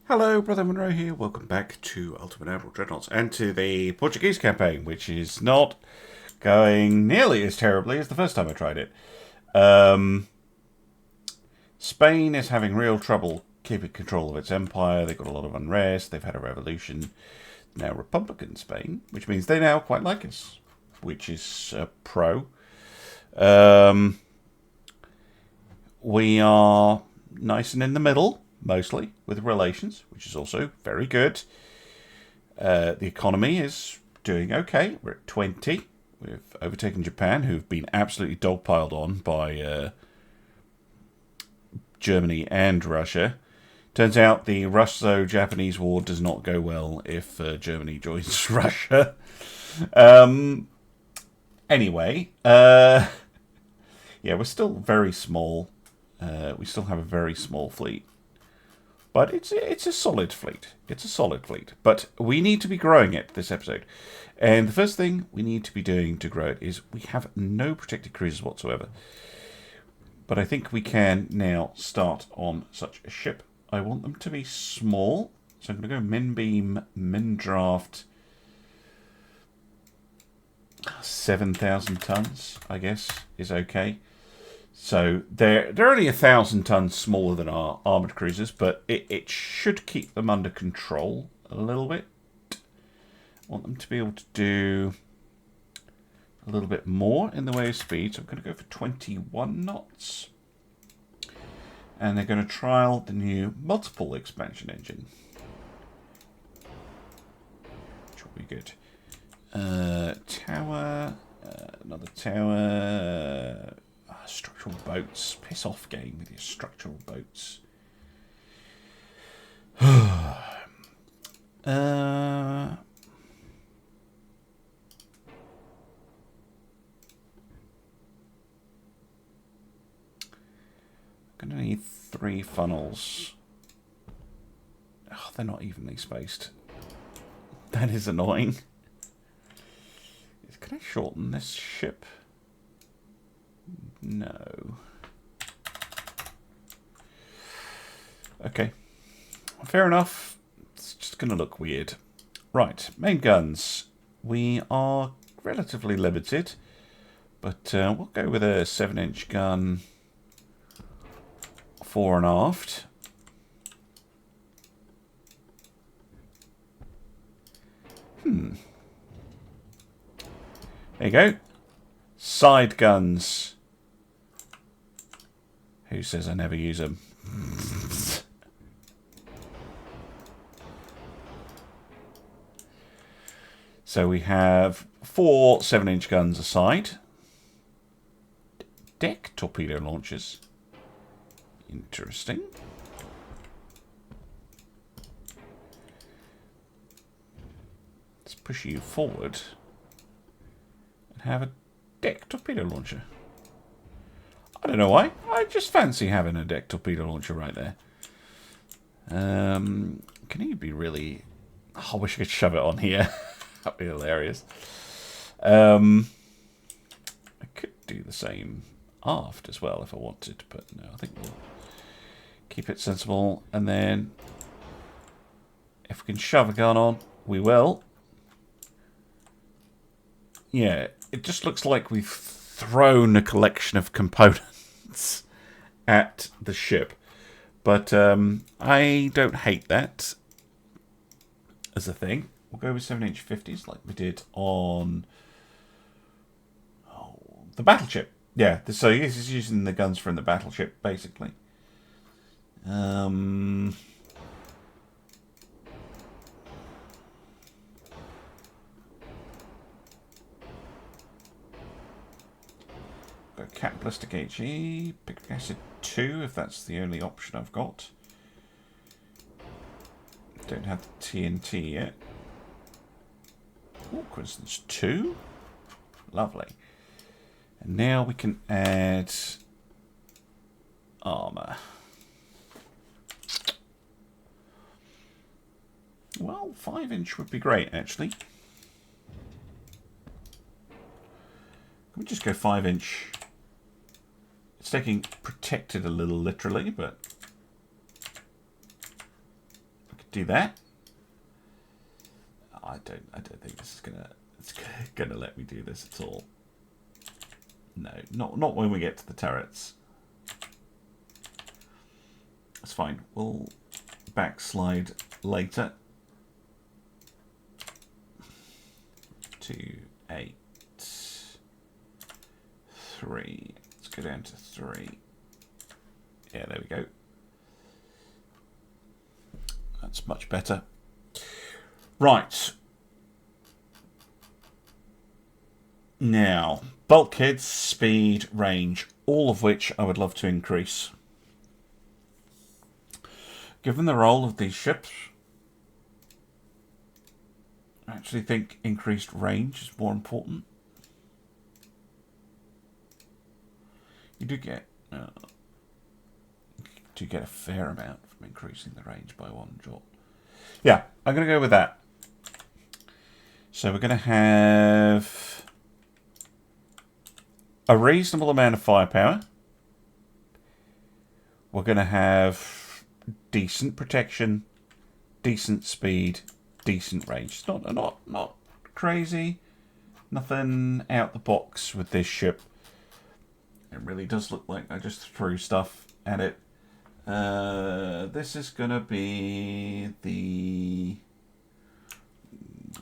Hello, Brother Monroe here. Welcome back to Ultimate Admiral Dreadnoughts and to the Portuguese campaign, which is not going nearly as terribly as the first time I tried it. Spain is having real trouble keeping control of its empire. They've got a lot of unrest. They've had a revolution. Now Republican Spain, which means they now quite like us, which is pro. We are nice and in the middle, mostly, with relations, which is also very good. The economy is doing okay. We're at 20. We've overtaken Japan, who've been absolutely dogpiled on by Germany and Russia. Turns out the Russo-Japanese war does not go well if Germany joins Russia. Anyway, yeah, we're still very small. We still have a very small fleet. But it's a solid fleet. It's a solid fleet. But we need to be growing it this episode. And the first thing we need to be doing to grow it is we have no protected cruisers whatsoever. But I think we can now start on such a ship. I want them to be small. So I'm going to go min beam, min draft. 7,000 tons, I guess, is okay. So they're only 1,000 tons smaller than our armoured cruisers, but it should keep them under control a little bit. I want them to be able to do a little bit more in the way of speed. So I'm going to go for 21 knots. And they're going to trial the new multiple expansion engine, which will be good. Tower, another tower. Structural boats. Piss off, game, with your structural boats. I'm going to need 3 funnels. Oh, they're not evenly spaced. That is annoying. Can I shorten this ship? No. Okay. Fair enough. It's just going to look weird. Right. Main guns. We are relatively limited. But we'll go with a 7-inch gun. Fore and aft. There you go. Side guns. Who says I never use them? So we have 4 7-inch guns aside. Deck torpedo launchers. Interesting. Let's push you forward and have a deck torpedo launcher. I don't know why. I just fancy having a deck torpedo launcher right there. Can he be really... Oh, I wish I could shove it on here. That'd be hilarious. I could do the same aft as well if I wanted, but no, I think we'll keep it sensible. And then if we can shove a gun on, we will. Yeah, it just looks like we've thrown a collection of components at the ship. But I don't hate that as a thing. We'll go with 7-inch 50s like we did on the Battleship. Yeah, so this is using the guns from the Battleship, basically. Got Cat Ballistic HE, Picric Acid 2, if that's the only option I've got. Don't have the TNT yet. Oh, coincidence 2. Lovely. And now we can add armour. Well, 5-inch would be great, actually. Can we just go 5-inch? It's taking protected a little literally, but do that. I don't think this is gonna let me do this at all. No, not when we get to the turrets. It's fine. We'll backslide later. 2, 8, 3. Let's go down to 3. Yeah, there we go. That's much better. Right. Now, bulkheads, speed, range, all of which I would love to increase. Given the role of these ships, I actually think increased range is more important. You do get a fair amount from increasing the range by 1 joule. Yeah, I'm going to go with that. So we're going to have a reasonable amount of firepower. We're going to have decent protection, decent speed, decent range. It's not crazy. Nothing out the box with this ship. It really does look like I just threw stuff at it. This is going to be the...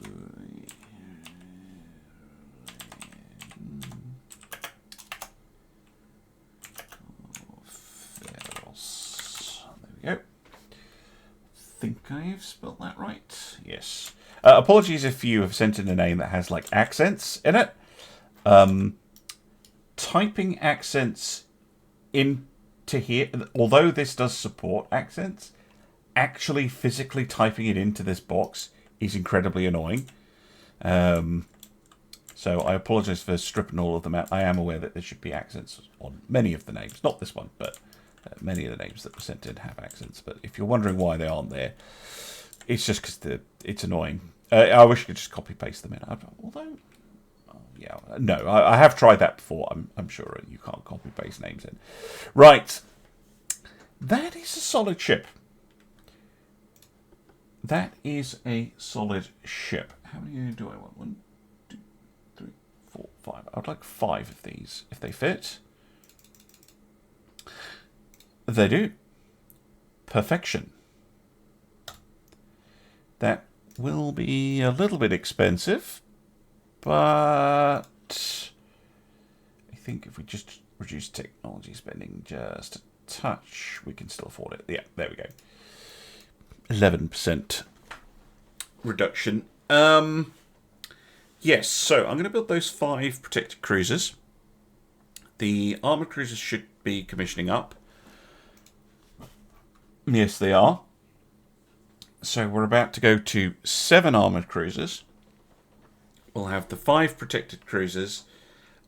There we go. I think I've spelled that right. Yes. Apologies if you have sent in a name that has like accents in it. Typing accents into here, although this does support accents, actually physically typing it into this box is incredibly annoying. So I apologize for stripping all of them out. I am aware that there should be accents on many of the names. Not this one, but many of the names that were sent in have accents. But if you're wondering why they aren't there, it's just because it's annoying. I wish you could just copy-paste them in. Although... yeah, no, I have tried that before. I'm sure you can't copy-paste names in. Right. That is a solid ship. That is a solid ship. How many do I want? 1, 2, 3, 4, 5. I'd like 5 of these, if they fit. They do. Perfection. That will be a little bit expensive. But I think if we just reduce technology spending just a touch, we can still afford it. Yeah, there we go. 11% reduction. Yes, so I'm going to build those 5 protected cruisers. The armoured cruisers should be commissioning up. Yes, they are. So we're about to go to 7 armoured cruisers. We'll have the 5 protected cruisers,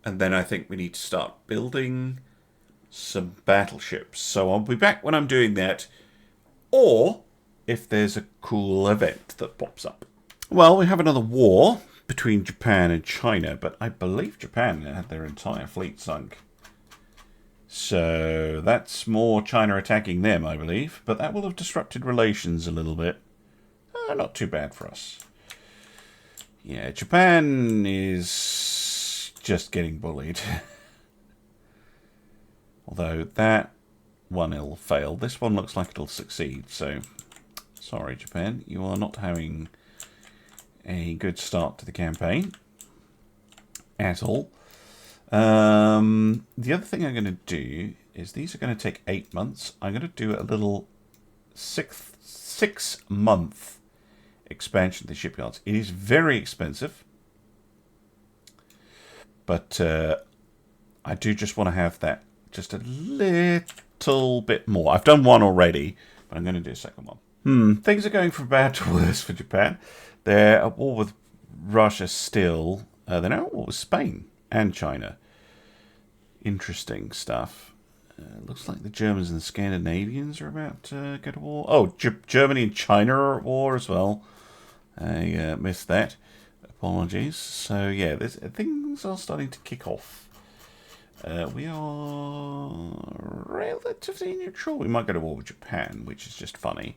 and then I think we need to start building some battleships. So I'll be back when I'm doing that, or if there's a cool event that pops up. Well, we have another war between Japan and China, but I believe Japan had their entire fleet sunk. So that's more China attacking them, I believe, but that will have disrupted relations a little bit. Not too bad for us. Yeah, Japan is just getting bullied. Although that one will fail. This one looks like it'll succeed. So, sorry, Japan. You are not having a good start to the campaign. At all. The other thing I'm going to do is these are going to take 8 months. I'm going to do a little 6-month expansion of the shipyards. It is very expensive, but I do just want to have that just a little bit more. I've done one already, but I'm going to do a second one. Things are going from bad to worse for Japan. They're at war with Russia still. They're now at war with Spain and China. Interesting stuff. Looks like the Germans and the Scandinavians are about to go to war. Oh, Germany and China are at war as well. I missed that. Apologies. So, yeah, things are starting to kick off. We are relatively neutral. We might go to war with Japan, which is just funny.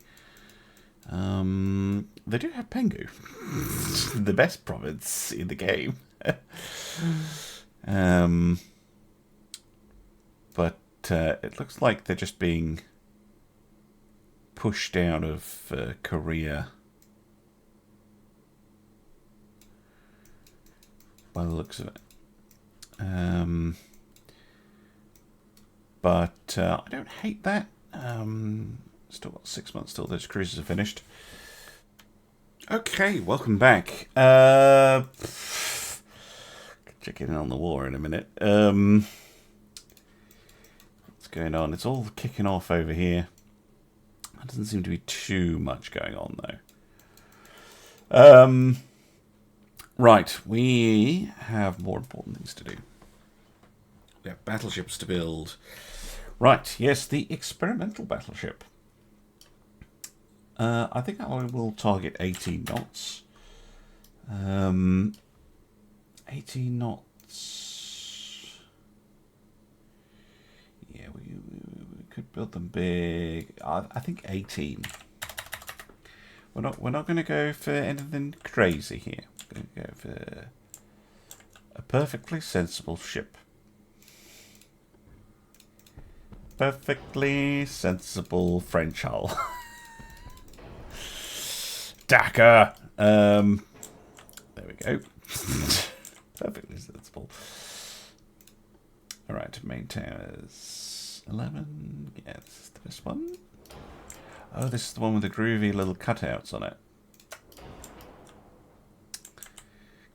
They do have Pengu, the best province in the game. But it looks like they're just being pushed out of Korea. By the looks of it. But I don't hate that. Still got 6 months till those cruises are finished. Okay, welcome back. Check in on the war in a minute. What's going on? It's all kicking off over here. There doesn't seem to be too much going on, though. Right, we have more important things to do. We have battleships to build. Right, yes, the experimental battleship. I think I will target 18 knots. 18 knots. Yeah, we could build them big. I think 18. We're not going to go for anything crazy here. We're going to go for a perfectly sensible ship. Perfectly sensible French hull. Dakar. There we go. Perfectly sensible. Alright, main towers 11. Yeah, this is this one. Oh, this is the one with the groovy little cutouts on it.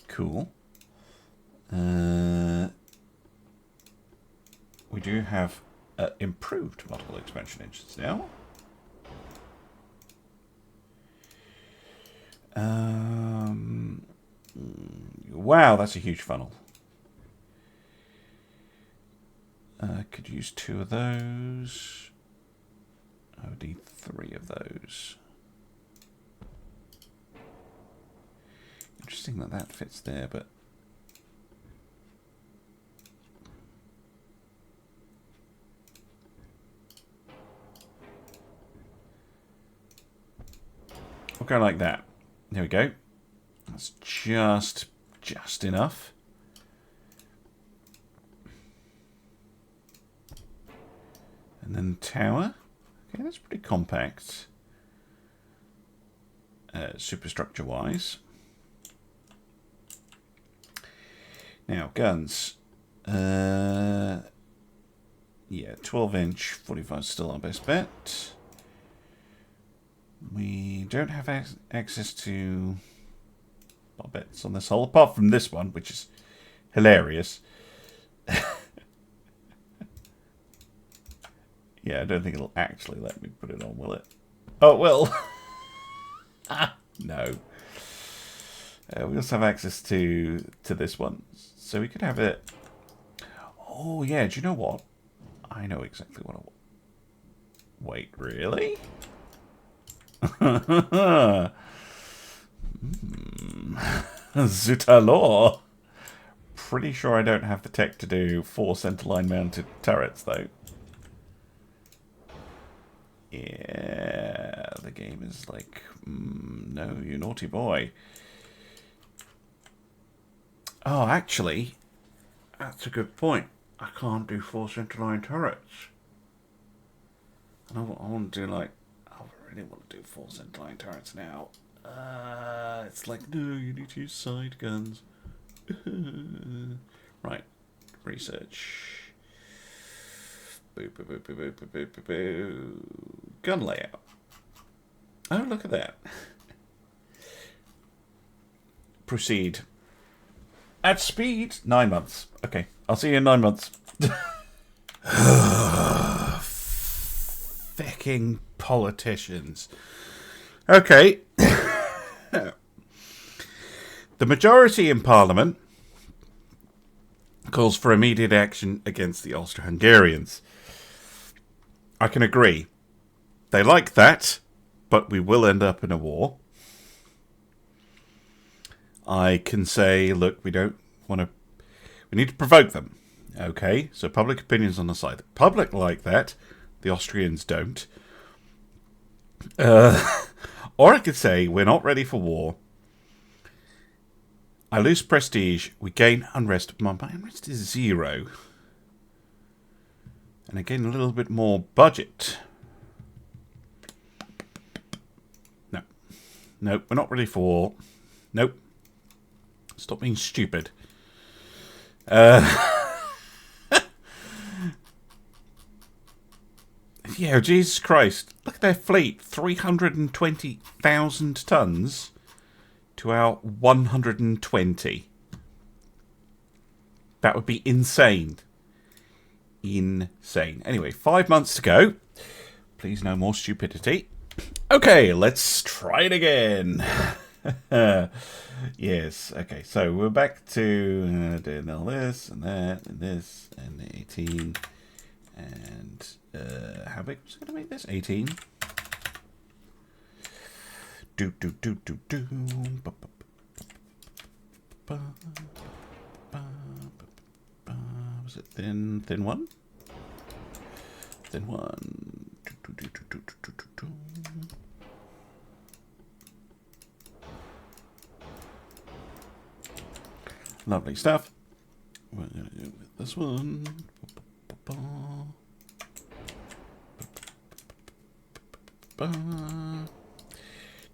Cool. We do have improved multiple expansion engines now. Wow, that's a huge funnel. Could use 2 of those. I would need 3 of those. Interesting that that fits there, but we'll go like that. There we go. That's just enough. And then tower. Okay, that's pretty compact. Superstructure wise. Now guns. Yeah, 12-inch 45 is still our best bet. We don't have access to barbets on this hull, apart from this one, which is hilarious. Yeah, I don't think it'll actually let me put it on, will it? Oh, it will. No. We also have access to this one, so we could have it. Oh, yeah, do you know what? I know exactly what I want. Wait, really? Zutalor. Pretty sure I don't have the tech to do 4 centerline mounted turrets, though. Yeah, the game is like, no, you naughty boy. Oh, actually, that's a good point. I can't do 4 centerline turrets. And I want to do like, I really want to do 4 centerline turrets now. It's like, no, you need to use side guns. Right, research. Boo, boo, boo, boo, boo, boo, boo, boo, boo. Gun layout. Oh, look at that. Proceed. At speed, 9 months. Okay, I'll see you in 9 months. Fucking politicians. Okay. The majority in Parliament calls for immediate action against the Austro-Hungarians. I can agree. They like that, but we will end up in a war. I can say, look, we don't want to... We need to provoke them. Okay, so public opinion's on the side. The public like that. The Austrians don't. Or I could say, we're not ready for war. I lose prestige. We gain unrest. My unrest is 0. And I gain a little bit more budget. No. Nope, we're not ready for war. Nope. Stop being stupid. Yeah, Jesus Christ. Look at their fleet. 320,000 tons to our 120. That would be insane. Insane. Anyway, 5 months to go. Please no more stupidity. Okay, let's try it again. Yes, okay, so we're back to doing all this and that and this and 18 and how big was I going to make this? 18. Was it thin one? Thin one. Lovely stuff. We're going to do with this one.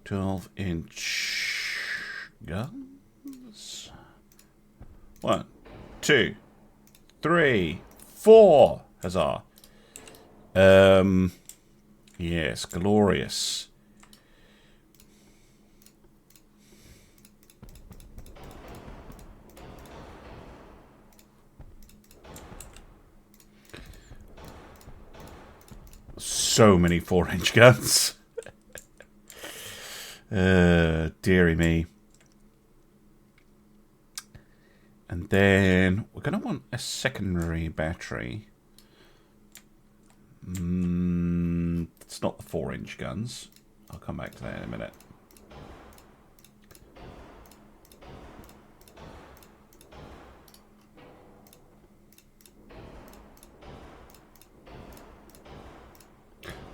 12-inch guns. 1, 2, 3, 4. Huzzah. Yes, glorious. So many 4-inch guns. Dearie me. And then we're going to want a secondary battery. It's not the 4-inch guns. I'll come back to that in a minute.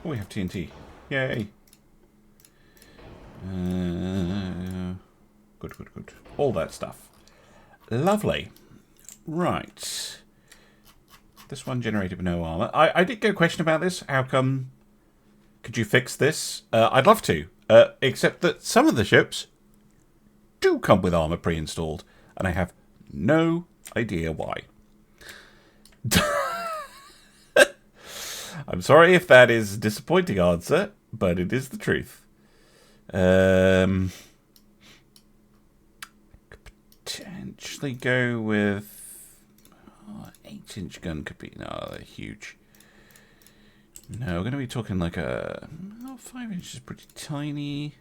Oh, we have TNT. Yay. Good. All that stuff. Lovely. Right. This one generated with no armor. I did get a question about this. How come? Could you fix this? I'd love to. Except that some of the ships do come with armor pre-installed. And I have no idea why. I'm sorry if that is a disappointing answer, but it is the truth. Could potentially go with 8-inch gun could be they're huge. No, we're going to be talking like a 5-inch is pretty tiny.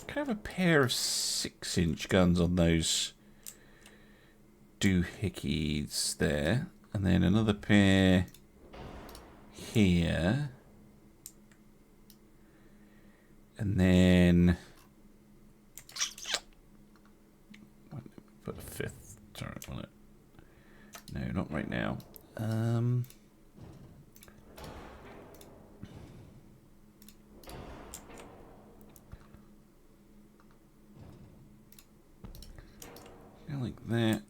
Could have a pair of 6-inch guns on those doohickeys there. And then another pair here. And then put a 5th turret on it. No, not right now. Like that.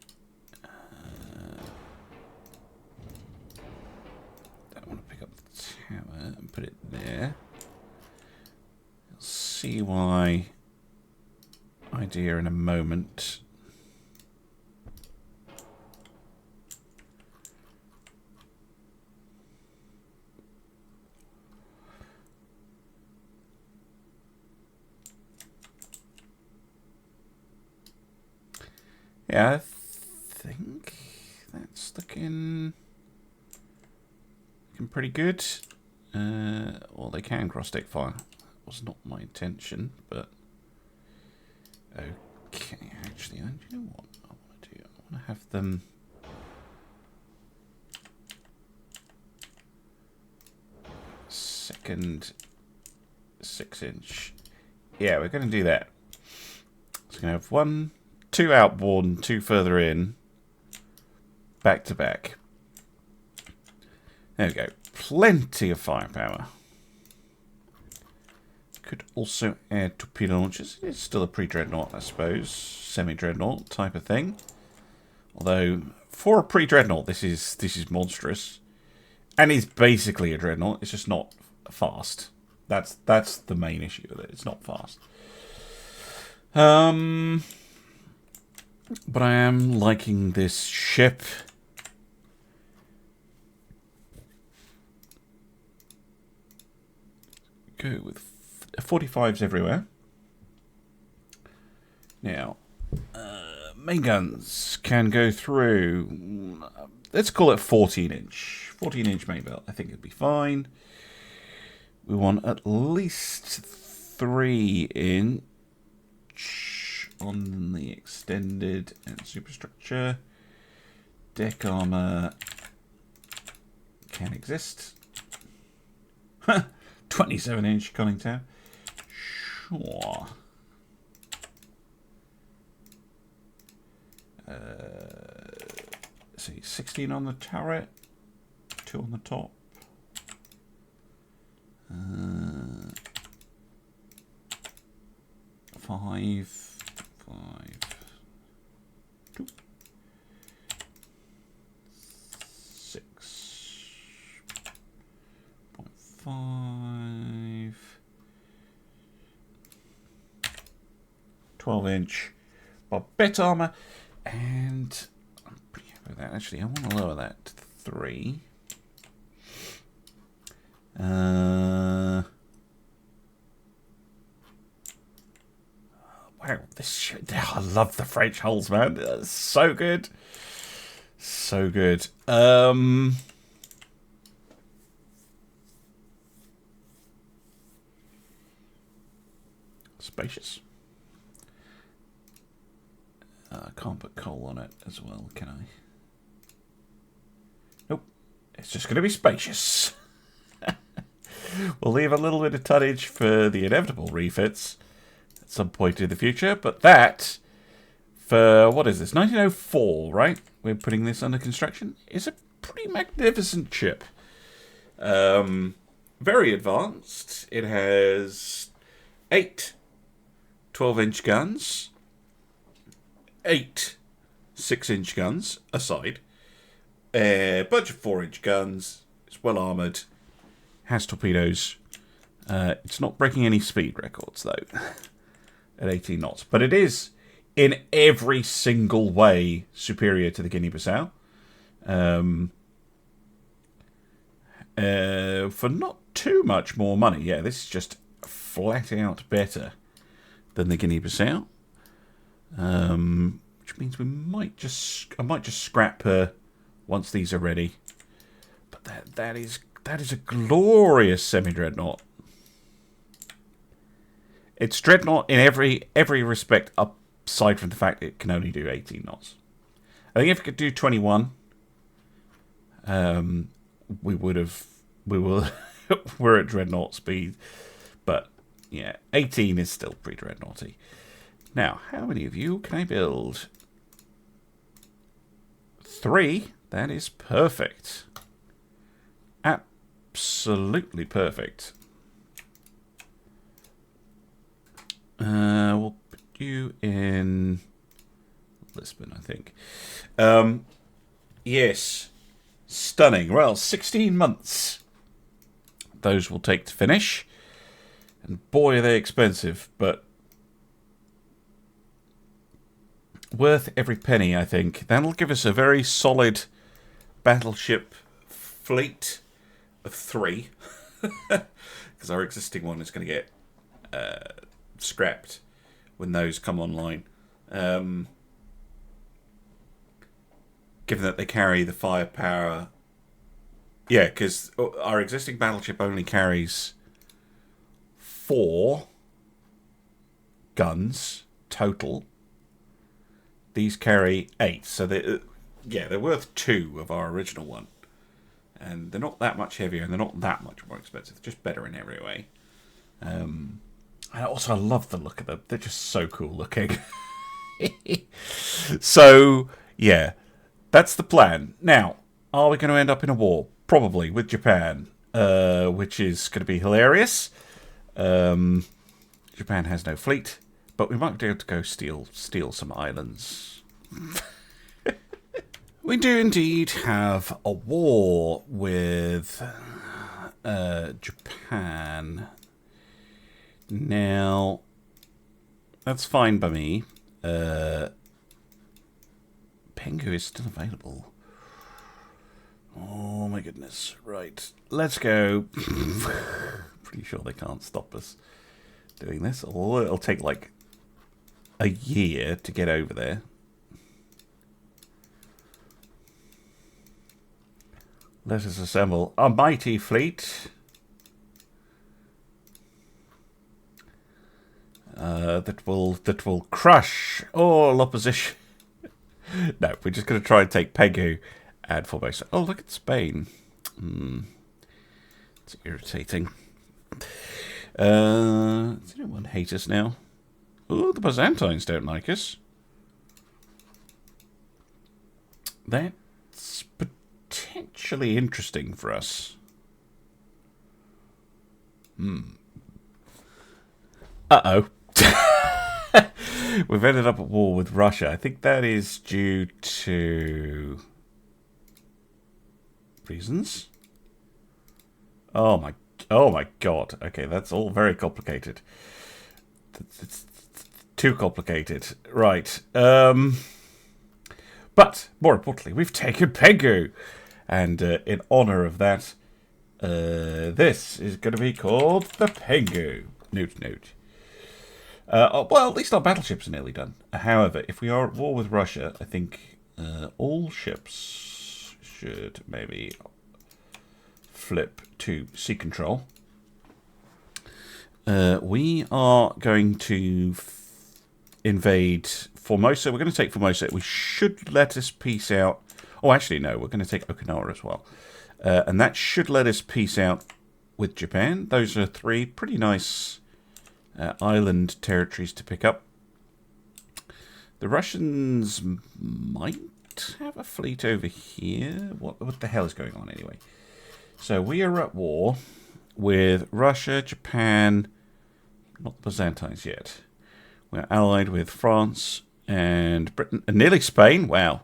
I want to pick up the tower and put it there. You'll see why idea in a moment. Yeah, I think that's looking pretty good. Well, they can cross-stick fire. That was not my intention, but okay. Actually, you know what I want to do? I want to have them. Second 6-inch. Yeah, we're going to do that. So we're going to have 2 outboard, 2 further in, back to back. There we go. Plenty of firepower. could also add torpedo launchers. It's still a pre-dreadnought, I suppose. Semi-dreadnought type of thing. Although, for a pre-dreadnought, this is monstrous. And it's basically a dreadnought. It's just not fast. That's the main issue with it. It's not fast. But I am liking this ship. Go with 45s everywhere. Now, main guns can go through, let's call it 14-inch. 14-inch main belt. I think it'd be fine. We want at least 3-inch on the extended and superstructure. Deck armor can exist. 27-inch conning tower. Sure. See, 16 on the turret, 2 on the top. 5, 2, 6.5, 12-inch barbette armor, and I'm pretty happy with that. Actually, I want to lower that to 3. Wow, this shit, I love the French hulls, man. That's so good. So good. Spacious. I can't put coal on it as well, can I? Nope. It's just going to be spacious. We'll leave a little bit of tonnage for the inevitable refits at some point in the future, but that, for, what is this, 1904, right? We're putting this under construction. It's a pretty magnificent ship. Very advanced. It has 8 12-inch guns, 8 6-inch guns aside, a bunch of 4-inch guns. It's well armoured, has torpedoes. It's not breaking any speed records, though, at 18 knots. But it is, in every single way, superior to the Guinea-Bissau. For not too much more money. Yeah, this is just flat out better than the Guinea-Bissau. Which means I might just scrap her once these are ready. But that is a glorious semi-dreadnought. It's dreadnought in every respect, aside from the fact it can only do 18 knots. I think if it could do 21, we're at dreadnought speed. But yeah, 18 is still pre-dreadnoughty. Now, how many of you can I build? 3. That is perfect. Absolutely perfect. We'll put you in Lisbon, I think. Yes. Stunning. Well, 16 months those will take to finish. And boy, are they expensive, but worth every penny, I think. That'll give us a very solid battleship fleet of 3. Because our existing one is going to get scrapped when those come online. Given that they carry the firepower. Yeah, because our existing battleship only carries 4 guns total. These carry 8, so they're worth 2 of our original one. And they're not that much heavier, and they're not that much more expensive. They're just better in every way. And also, I love the look of them. They're just so cool looking. So, yeah, that's the plan. Now, are we going to end up in a war? Probably, with Japan, which is going to be hilarious. Japan has no fleet, but we might be able to go steal some islands. We do indeed have a war with Japan. Now, that's fine by me. Pengu is still available. Oh my goodness. Right, let's go. Pretty sure they can't stop us doing this. Or it'll take like a year to get over there. Let us assemble a mighty fleet. That will crush all opposition. No, we're just going to try and take Pengu and Formosa. Oh, look at Spain. It's irritating. Does anyone hate us now? Oh, the Byzantines don't like us. That's potentially interesting for us. Uh-oh. We've ended up at war with Russia. I think that is due to reasons. Oh my god. Okay, that's all very complicated. It's too complicated. Right. But more importantly, we've taken Pengu, and in honor of that, this is going to be called the Pengu. Note. Well, at least our battleships are nearly done. However, if we are at war with Russia, I think all ships should maybe flip to sea control. We are going to invade Formosa. We're going to take Formosa. We should let us peace out. Oh, actually, no. We're going to take Okinawa as well. And that should let us peace out with Japan. Those are 3 pretty nice island territories to pick up. The Russians might have a fleet over here. What the hell is going on anyway? So we are at war with Russia, Japan, not the Byzantines yet. We're allied with France and Britain, and nearly Spain. Wow.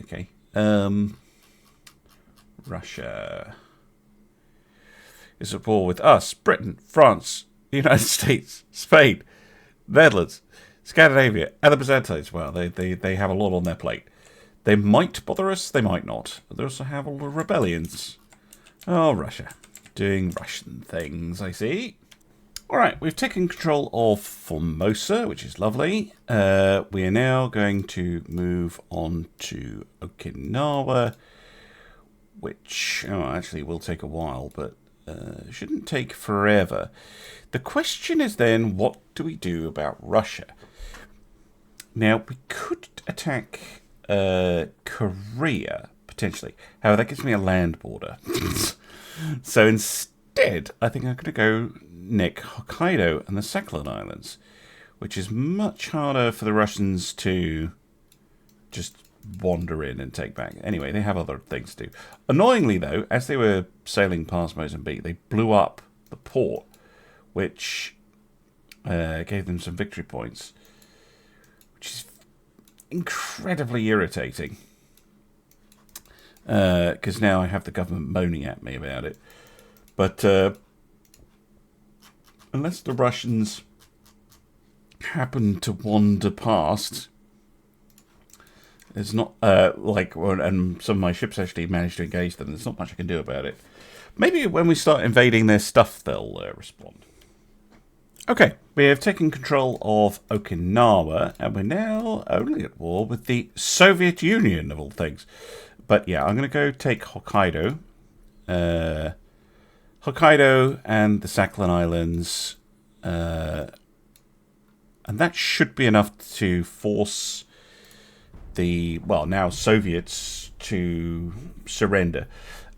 Okay. Russia is at war with us, Britain, France, the United States, Spain, Netherlands, Scandinavia, and the Byzantines. Well, they have a lot on their plate. They might bother us, they might not. But they also have all the rebellions. Oh, Russia. Doing Russian things, I see. Alright, we've taken control of Formosa, which is lovely. We are now going to move on to Okinawa, which actually will take a while, but shouldn't take forever. The question is then, what do we do about Russia? Now, we could attack Korea, potentially. However, that gives me a land border. So instead, I think I'm going to go nick Hokkaido and the Sakhalin Islands, which is much harder for the Russians to just wander in and take back. Anyway, they have other things to do. Annoyingly, though, as they were sailing past Mozambique, they blew up the port, which gave them some victory points, which is incredibly irritating. Because now I have the government moaning at me about it. But unless the Russians happen to wander past, there's not and some of my ships actually managed to engage them. There's not much I can do about it. Maybe when we start invading their stuff, they'll respond. Okay, we have taken control of Okinawa, and we're now only at war with the Soviet Union, of all things. But yeah, I'm going to go take Hokkaido. Hokkaido and the Sakhalin Islands. And that should be enough to force the, well, now Soviets to surrender.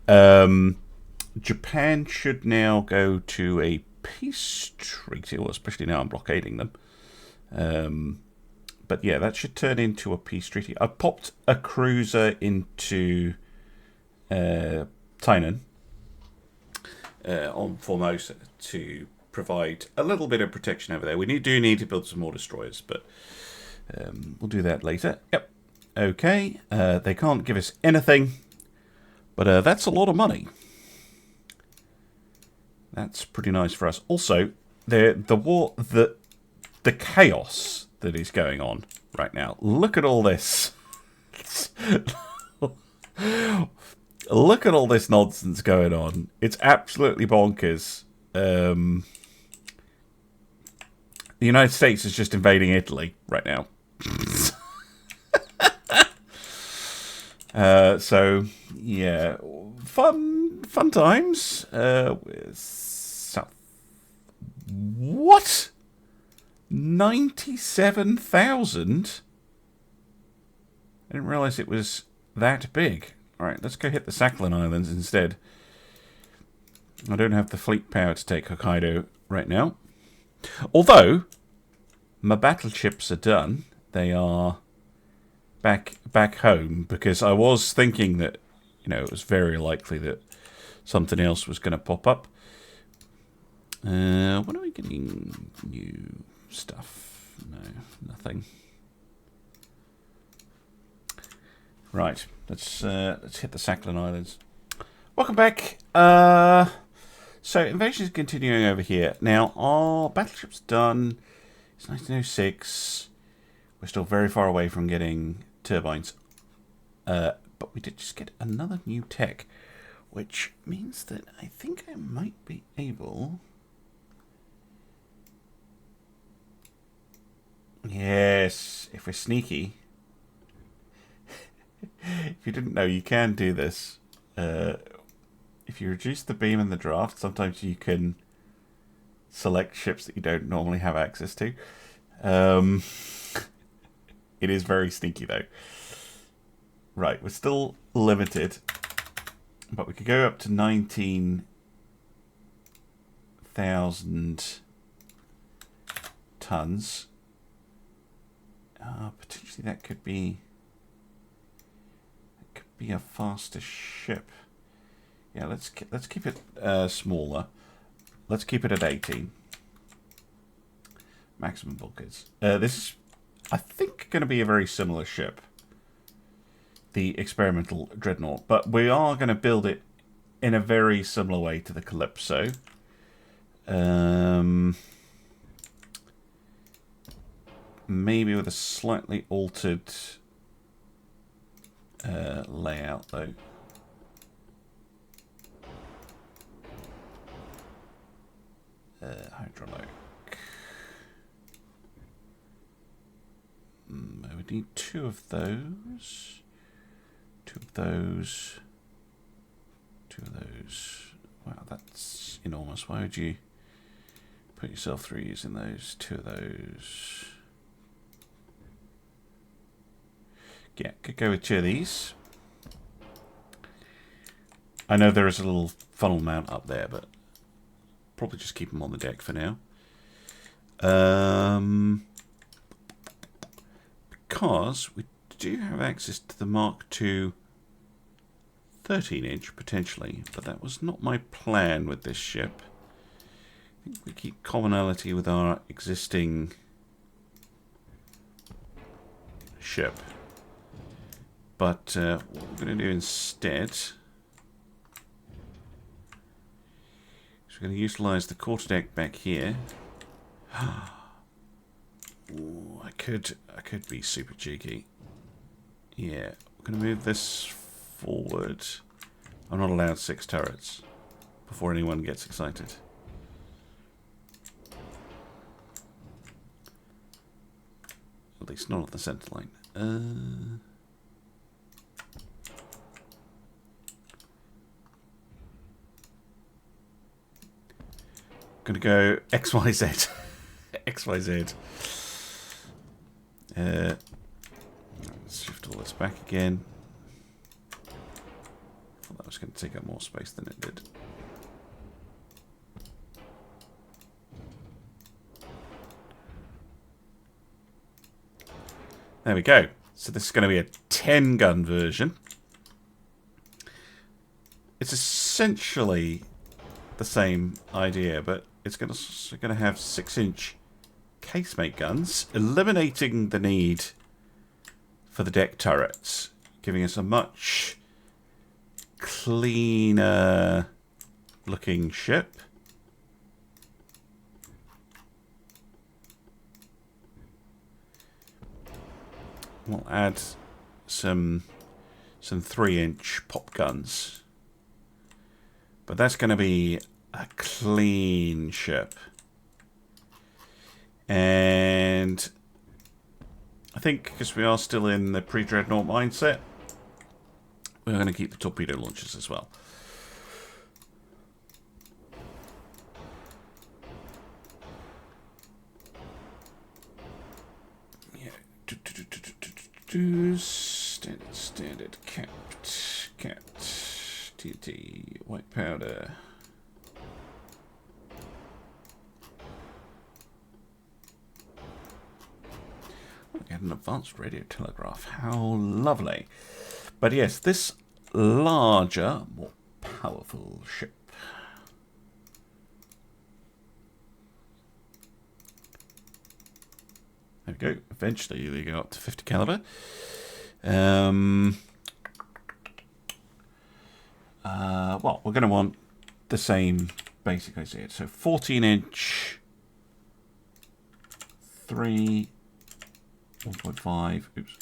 Japan should now go to a peace treaty, well, especially now I'm blockading them. But yeah, that should turn into a peace treaty. I popped a cruiser into Tainan on Formosa to provide a little bit of protection over there. We do need to build some more destroyers, but we'll do that later. Yep. Okay. They can't give us anything, but that's a lot of money. That's pretty nice for us. Also, the chaos that is going on right now. Look at all this. Look at all this nonsense going on. It's absolutely bonkers. The United States is just invading Italy right now. So, yeah. Fun times. What? 97,000? I didn't realise it was that big. Alright, let's go hit the Sakhalin Islands instead. I don't have the fleet power to take Hokkaido right now. Although, my battleships are done. They are back home, because I was thinking that, it was very likely that something else was going to pop up. When are we getting new stuff? No, nothing. Right, let's hit the Sakhalin Islands. Welcome back. So invasion is continuing over here. Now our battleship's done. It's 1906. We're still very far away from getting turbines. But we did just get another new tech, which means that I think I might be able. Yes, if we're sneaky. If you didn't know, you can do this. If you reduce the beam in the draft, sometimes you can select ships that you don't normally have access to. It is very sneaky, though. Right, we're still limited, but we could go up to 19,000 tons. Potentially that could be a faster ship. Yeah, let's keep it smaller. Let's keep it at 18. Maximum bulkheads. This is, I think, going to be a very similar ship, the experimental dreadnought, but we are going to build it in a very similar way to the Calypso. Maybe with a slightly altered layout, though. Hydraulic. I would need two of those. Two of those. Two of those. Wow, that's enormous. Why would you put yourself through using those? Two of those. Yeah, could go with two of these. I know there is a little funnel mount up there, but probably just keep them on the deck for now. Because we do have access to the Mark II 13-inch, potentially, but that was not my plan with this ship. I think we keep commonality with our existing ship. But what we're going to do instead is we're going to utilize the quarterdeck back here. Ooh, I could be super cheeky. Yeah, we're going to move this forward. I'm not allowed 6 turrets before anyone gets excited. At least not on the center line. Gonna go XYZ. XYZ. Let's shift all this back again. I thought that was going to take up more space than it did. There we go. So this is going to be a 10-gun version. It's essentially the same idea, but it's going to have 6-inch casemate guns, eliminating the need for the deck turrets, giving us a much cleaner looking ship. We'll add some 3-inch pop guns, but that's going to be a clean ship. And I think because we are still in the pre-dreadnought mindset, we're going to keep the torpedo launchers as well. Yeah. Standard capped TNT white powder. Get an advanced radio telegraph. How lovely. But yes, this larger, more powerful ship. There we go. Eventually they go up to 50 caliber. Well, we're going to want the same basic idea. So 14-inch, 3, 1.5, oops,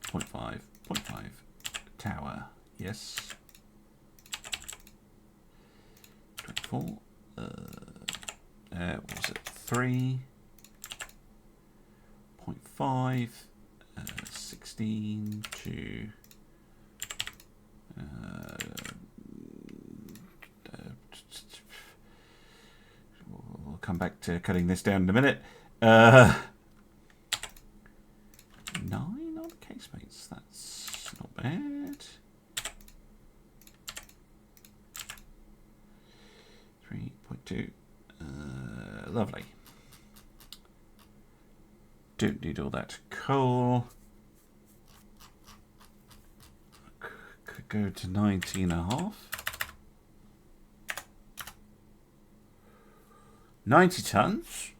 0.5 tower, yes. 24, what was it, 3.5, 16 to we'll come back to cutting this down in a minute. 9 on the casemates, that's not bad. 3.2, lovely. Don't need all that coal. Could go to 19.5. 90 tons.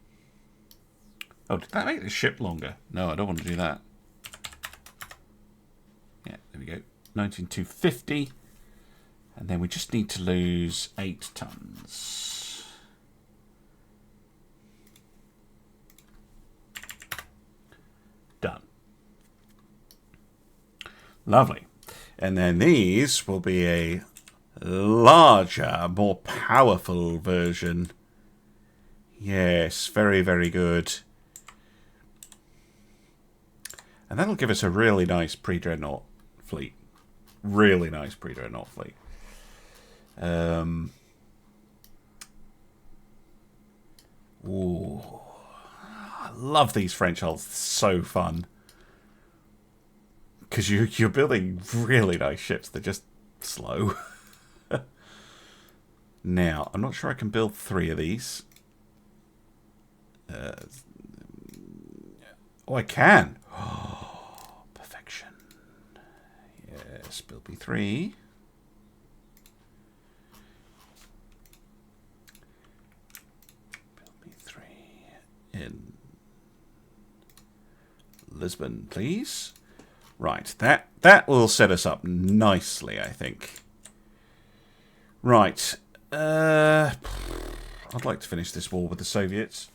Oh, did that make the ship longer? No, I don't want to do that. Yeah, there we go. 19,250. And then we just need to lose 8 tons. Done. Lovely. And then these will be a larger, more powerful version. Yes, very, very good. And that'll give us a really nice pre-dreadnought fleet. Really nice pre-dreadnought fleet. Ooh, I love these French hulls. It's so fun. Because you're building really nice ships. They're just slow. Now, I'm not sure I can build 3 of these. Oh, I can. Oh, perfection. Yes, build B3. Build B3 in Lisbon, please. Right, that will set us up nicely, I think. Right. I'd like to finish this war with the Soviets.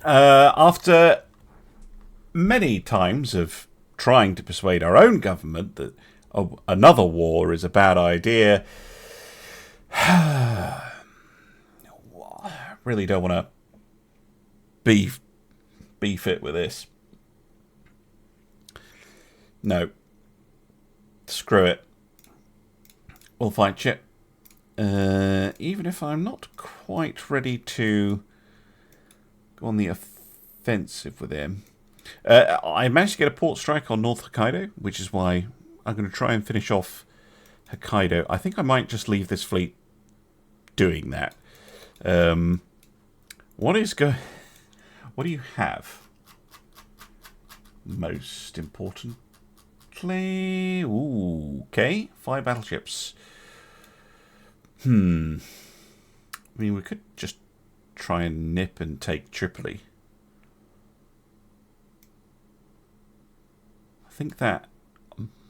After many times of trying to persuade our own government that another war is a bad idea, I really don't want to beef it with this. No. Screw it. We'll fight you. Even if I'm not quite ready to go on the offensive with him. I managed to get a port strike on North Hokkaido, which is why I'm going to try and finish off Hokkaido. I think I might just leave this fleet doing that. What do you have? Most importantly, ooh, okay, 5 battleships. I mean, we could just try and nip and take Tripoli. I think that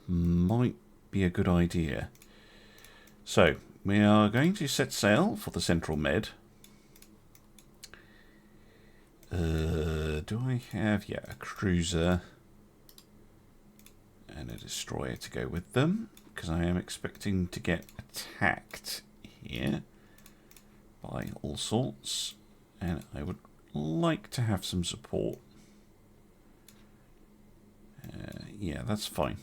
might be a good idea. So, we are going to set sail for the Central Med. Do I have, yeah, a cruiser and a destroyer to go with them? Because I am expecting to get attacked here by all sorts. And I would like to have some support. Yeah, that's fine.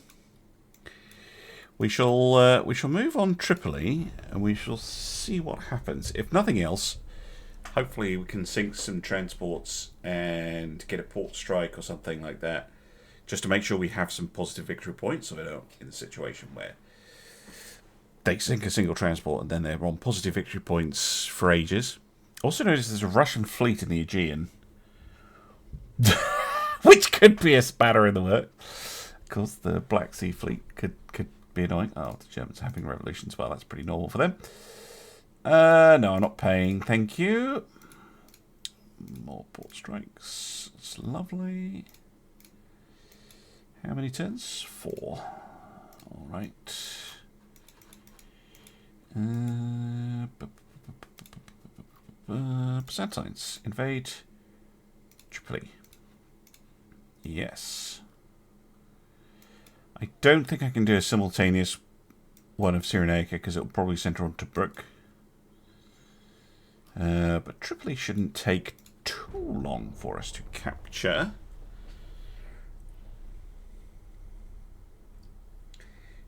We shall move on Tripoli, and we shall see what happens. If nothing else, hopefully we can sink some transports and get a port strike or something like that, just to make sure we have some positive victory points, so we don't in a situation where they sink a single transport and then they're on positive victory points for ages. Also notice there's a Russian fleet in the Aegean, which could be a spanner in the work. Of course, the Black Sea Fleet could be annoying. Oh, the Germans are having revolutions. Well, that's pretty normal for them. No, I'm not paying. Thank you. More port strikes. It's lovely. How many turns? 4. All right. Byzantines invade Tripoli. Yes. I don't think I can do a simultaneous one of Cyrenaica because it'll probably center on Tobruk. But Tripoli shouldn't take too long for us to capture.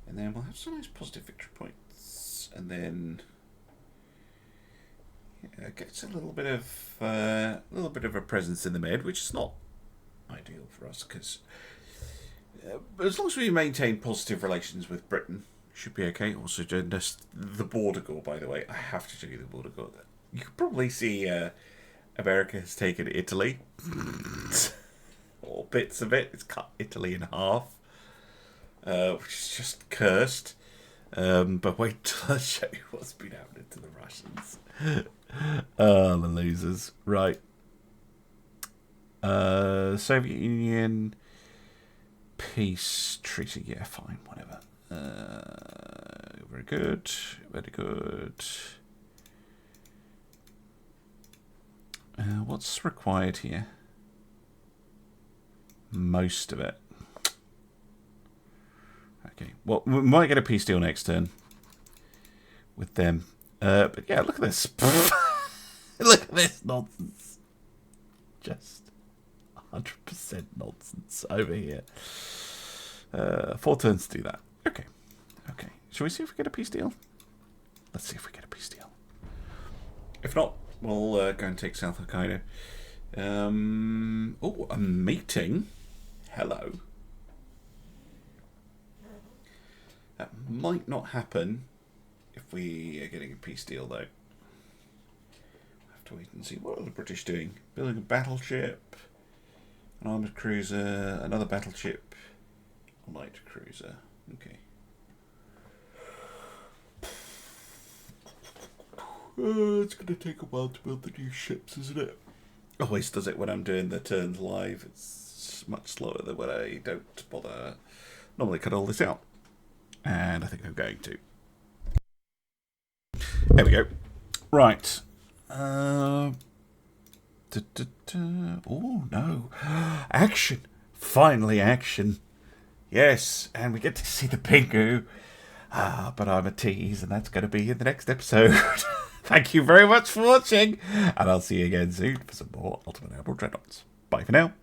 And then we'll have some nice positive victory points. And then it gets a little bit of a presence in the Med, which is not ideal for us because as long as we maintain positive relations with Britain, should be okay. Also, just the border gore, by the way. I have to show you the border gore. You can probably see America has taken Italy, or bits of it. It's cut Italy in half, which is just cursed. But wait till I show you what's been happening to the Russians. Oh, the losers. Right. Soviet Union peace treaty. Yeah, fine, whatever. Very good. Very good. What's required here? Most of it. Okay. Well, we might get a peace deal next turn with them. But yeah, look at this. Look at this nonsense. Just 100% nonsense over here. 4 turns to do that. Okay. Okay. Shall we see if we get a peace deal? Let's see if we get a peace deal. If not, we'll go and take South Hokkaido. Oh, a meeting. Hello. That might not happen if we are getting a peace deal, though. We'll have to wait and see. What are the British doing? Building a battleship, an armoured cruiser, another battleship, a light cruiser. Okay. It's going to take a while to build the new ships, isn't it? Always does it when I'm doing the turns live. It's much slower than when I don't bother. Normally cut all this out. And I think I'm going to. There we go. Right. Oh, no. Action. Finally action. Yes, and we get to see the Pingu. But I'm a tease, and that's going to be in the next episode. Thank you very much for watching, and I'll see you again soon for some more Ultimate Admiral Dreadnoughts. Bye for now.